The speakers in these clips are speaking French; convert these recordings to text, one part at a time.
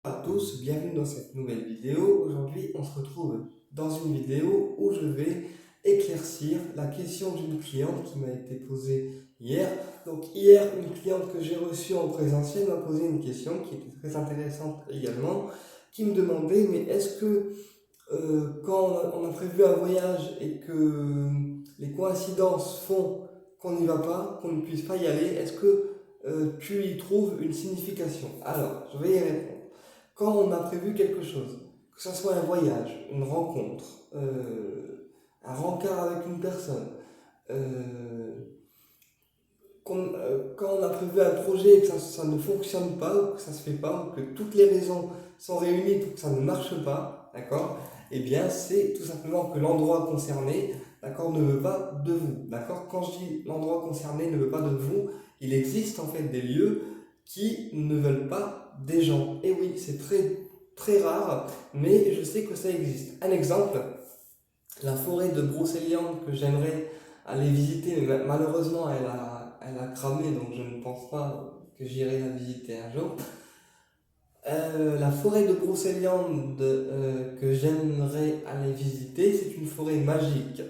À tous, bienvenue dans cette nouvelle vidéo. Aujourd'hui, on se retrouve dans une vidéo où je vais éclaircir la question d'une cliente qui m'a été posée hier. Donc hier, une cliente que j'ai reçue en présentiel m'a posé une question qui était très intéressante également, qui me demandait, mais est-ce que quand on a prévu un voyage et que les coïncidences font qu'on n'y va pas, qu'on ne puisse pas y aller, est-ce que tu y trouves une signification? Alors, je vais y répondre. Quand on a prévu quelque chose, que ce soit un voyage, une rencontre, un rencard avec une personne, euh, quand on a prévu un projet et que ça ne fonctionne pas, ou que ça ne se fait pas, ou que toutes les raisons sont réunies pour que ça ne marche pas, d'accord? Eh bien, c'est tout simplement que l'endroit concerné, d'accord, ne veut pas de vous, d'accord? Quand je dis l'endroit concerné ne veut pas de vous, il existe en fait des lieux qui ne veulent pas des gens. Et oui, c'est très, très rare, mais je sais que ça existe. Un exemple, la forêt de Brocéliande que j'aimerais aller visiter, mais malheureusement elle a cramé, donc je ne pense pas que j'irai la visiter un jour. La forêt de Brocéliande que j'aimerais aller visiter, c'est une forêt magique.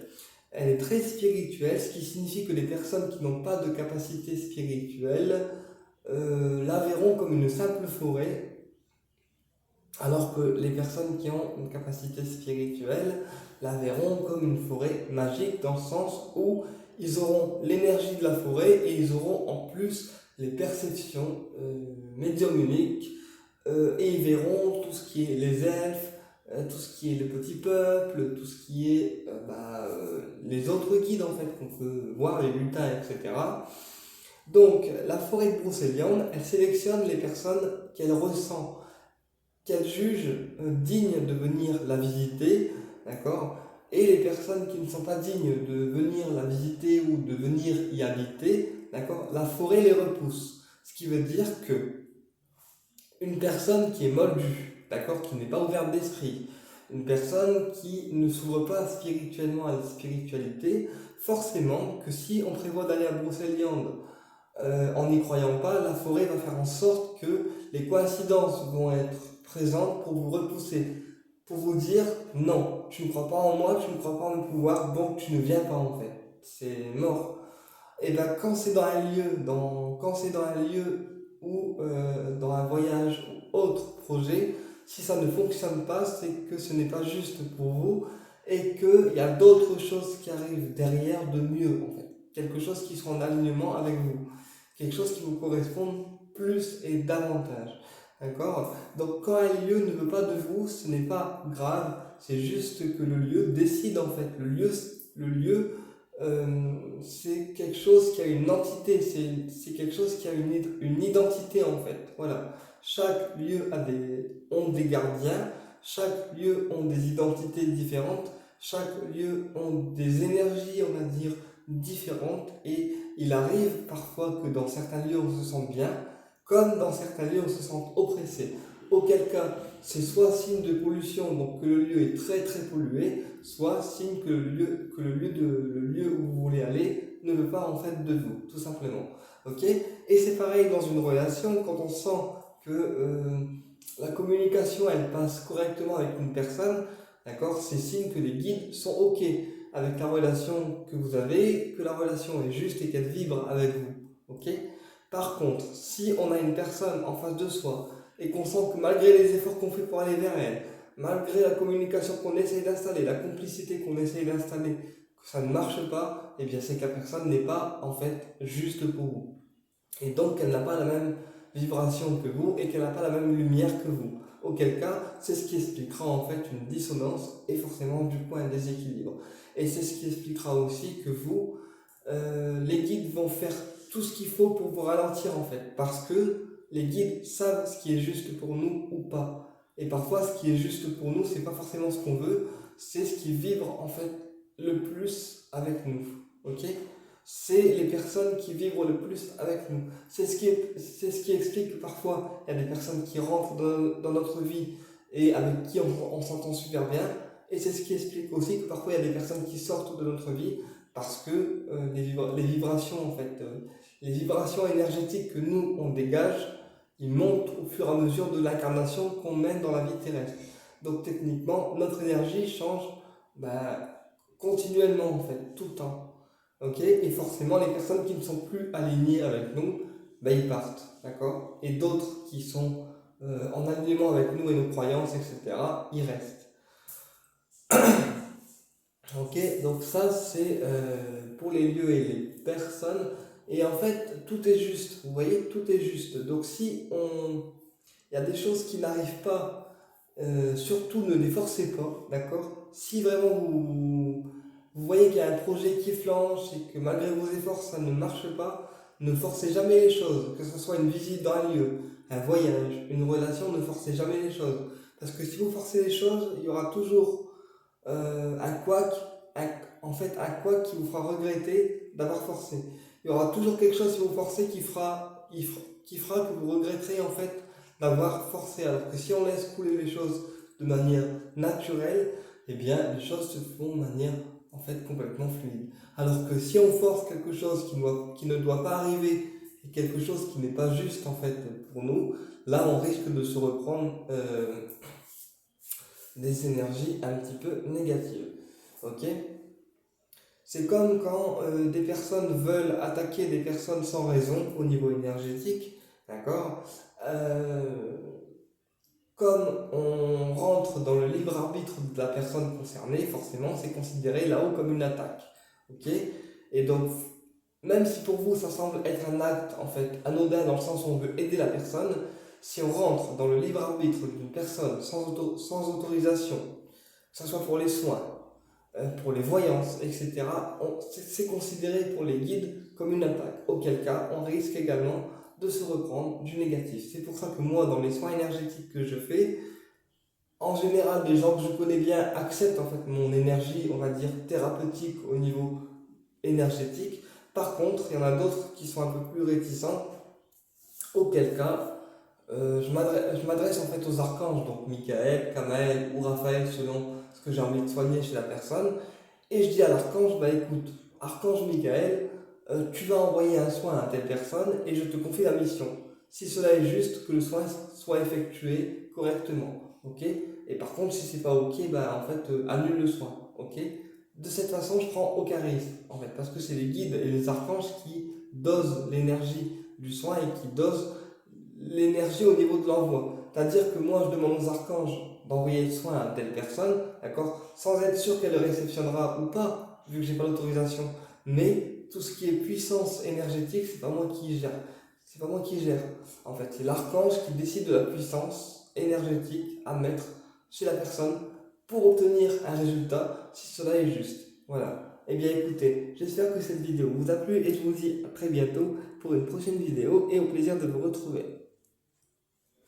Elle est très spirituelle, ce qui signifie que les personnes qui n'ont pas de capacité spirituelle la verront comme une simple forêt, alors que les personnes qui ont une capacité spirituelle la verront comme une forêt magique dans le sens où ils auront l'énergie de la forêt et ils auront en plus les perceptions médiumniques et ils verront tout ce qui est les elfes, tout ce qui est le petit peuple, tout ce qui est les autres guides en fait qu'on peut voir, les lutins, etc. Donc la forêt de Brocéliande, elle sélectionne les personnes qu'elle ressent, qu'elle juge dignes de venir la visiter, d'accord? Et les personnes qui ne sont pas dignes de venir la visiter ou de venir y habiter, d'accord? La forêt les repousse. Ce qui veut dire que une personne qui est moldue, d'accord? Qui n'est pas ouverte d'esprit, une personne qui ne s'ouvre pas spirituellement à la spiritualité, forcément que si on prévoit d'aller à Brocéliande en n'y croyant pas, la forêt va faire en sorte que les coïncidences vont être présentes pour vous repousser, pour vous dire non, tu ne crois pas en moi, tu ne crois pas en mon pouvoir, donc tu ne viens pas en fait. C'est mort. Et bien quand c'est dans un lieu, quand c'est dans un lieu ou dans un voyage ou autre projet, si ça ne fonctionne pas, c'est que ce n'est pas juste pour vous et qu'il y a d'autres choses qui arrivent derrière de mieux en fait. Quelque chose qui sera en alignement avec vous, quelque chose qui vous corresponde plus et davantage. D'accord? Donc quand un lieu ne veut pas de vous, ce n'est pas grave, c'est juste que le lieu décide en fait. Le lieu c'est quelque chose qui a une entité, c'est quelque chose qui a une identité en fait. Voilà. Chaque lieu ont des gardiens, chaque lieu ont des identités différentes, chaque lieu ont des énergies, on va dire, différentes et il arrive parfois que dans certains lieux on se sente bien, comme dans certains lieux on se sente oppressé. Auquel cas, c'est soit signe de pollution, donc que le lieu est très très pollué, soit signe que le lieu où vous voulez aller ne veut pas en fait de vous, tout simplement. Ok? Et c'est pareil dans une relation, quand on sent que la communication elle passe correctement avec une personne, d'accord? C'est signe que les guides sont ok avec la relation que vous avez, que la relation est juste et qu'elle vibre avec vous. Ok? Par contre, si on a une personne en face de soi et qu'on sent que malgré les efforts qu'on fait pour aller vers elle, malgré la communication qu'on essaye d'installer, la complicité qu'on essaye d'installer, que ça ne marche pas, eh bien c'est que la personne n'est pas en fait juste pour vous. Et donc qu'elle n'a pas la même vibration que vous et qu'elle n'a pas la même lumière que vous. Auquel cas, c'est ce qui expliquera en fait une dissonance et forcément du coup un déséquilibre. Et c'est ce qui expliquera aussi que vous, les guides vont faire tout ce qu'il faut pour vous ralentir en fait. Parce que les guides savent ce qui est juste pour nous ou pas. Et parfois, ce qui est juste pour nous, c'est pas forcément ce qu'on veut, c'est ce qui vibre en fait le plus avec nous. Ok? C'est les personnes qui vibrent le plus avec nous. C'est ce qui explique que parfois, il y a des personnes qui rentrent dans notre vie et avec qui on s'entend super bien. Et c'est ce qui explique aussi que parfois, il y a des personnes qui sortent de notre vie parce que les vibrations, en fait, les vibrations énergétiques que nous, on dégage, il monte au fur et à mesure de l'incarnation qu'on mène dans la vie terrestre. Donc techniquement, notre énergie change continuellement en fait, tout le temps. Ok. Et forcément, les personnes qui ne sont plus alignées avec nous, ils partent, d'accord. Et d'autres qui sont en alignement avec nous et nos croyances, etc., ils restent. Ok, donc ça c'est pour les lieux et les personnes. Et en fait, tout est juste. Vous voyez, tout est juste. Donc si il y a des choses qui n'arrivent pas, surtout ne les forcez pas, d'accord? Si vraiment vous voyez qu'il y a un projet qui flanche et que malgré vos efforts ça ne marche pas, ne forcez jamais les choses. Que ce soit une visite dans un lieu, un voyage, une relation, ne forcez jamais les choses. Parce que si vous forcez les choses, il y aura toujours un couac, un couac qui vous fera regretter d'avoir forcé. Il y aura toujours quelque chose si vous forcez qui fera que vous regretterez en fait d'avoir forcé. Alors que si on laisse couler les choses de manière naturelle, eh bien les choses se font de manière en fait complètement fluide. Alors que si on force quelque chose qui ne doit pas arriver et quelque chose qui n'est pas juste en fait pour nous, là on risque de se reprendre des énergies un petit peu négatives. Ok? C'est comme quand des personnes veulent attaquer des personnes sans raison au niveau énergétique, d'accord. Comme on rentre dans le libre arbitre de la personne concernée, forcément c'est considéré là-haut comme une attaque. Ok. Et donc, même si pour vous ça semble être un acte en fait anodin dans le sens où on veut aider la personne, si on rentre dans le libre arbitre d'une personne sans autorisation, que ce soit pour les soins, pour les voyances, etc., c'est considéré pour les guides comme une attaque, auquel cas on risque également de se reprendre du négatif. C'est pour ça que moi, dans les soins énergétiques que je fais, en général, les gens que je connais bien acceptent en fait mon énergie, on va dire, thérapeutique au niveau énergétique. Par contre, il y en a d'autres qui sont un peu plus réticents, auquel cas je m'adresse en fait aux archanges, donc Michael, Kamael ou Raphaël, selon ce que j'ai envie de soigner chez la personne. Et je dis à l'archange, écoute, archange Michael, tu vas envoyer un soin à telle personne et je te confie la mission. Si cela est juste, que le soin soit effectué correctement. Ok. Et par contre, si c'est pas ok, en fait, annule le soin. Ok. De cette façon, je prends aucun risque, en fait, parce que c'est les guides et les archanges qui dosent l'énergie du soin et qui dosent l'énergie au niveau de l'envoi. C'est-à-dire que moi, je demande aux archanges d'envoyer le soin à telle personne, d'accord, sans être sûr qu'elle le réceptionnera ou pas, vu que j'ai pas l'autorisation. Mais tout ce qui est puissance énergétique, c'est pas moi qui gère. C'est pas moi qui gère. En fait, c'est l'archange qui décide de la puissance énergétique à mettre chez la personne pour obtenir un résultat, si cela est juste. Voilà. Eh bien écoutez, j'espère que cette vidéo vous a plu et je vous dis à très bientôt pour une prochaine vidéo et au plaisir de vous retrouver.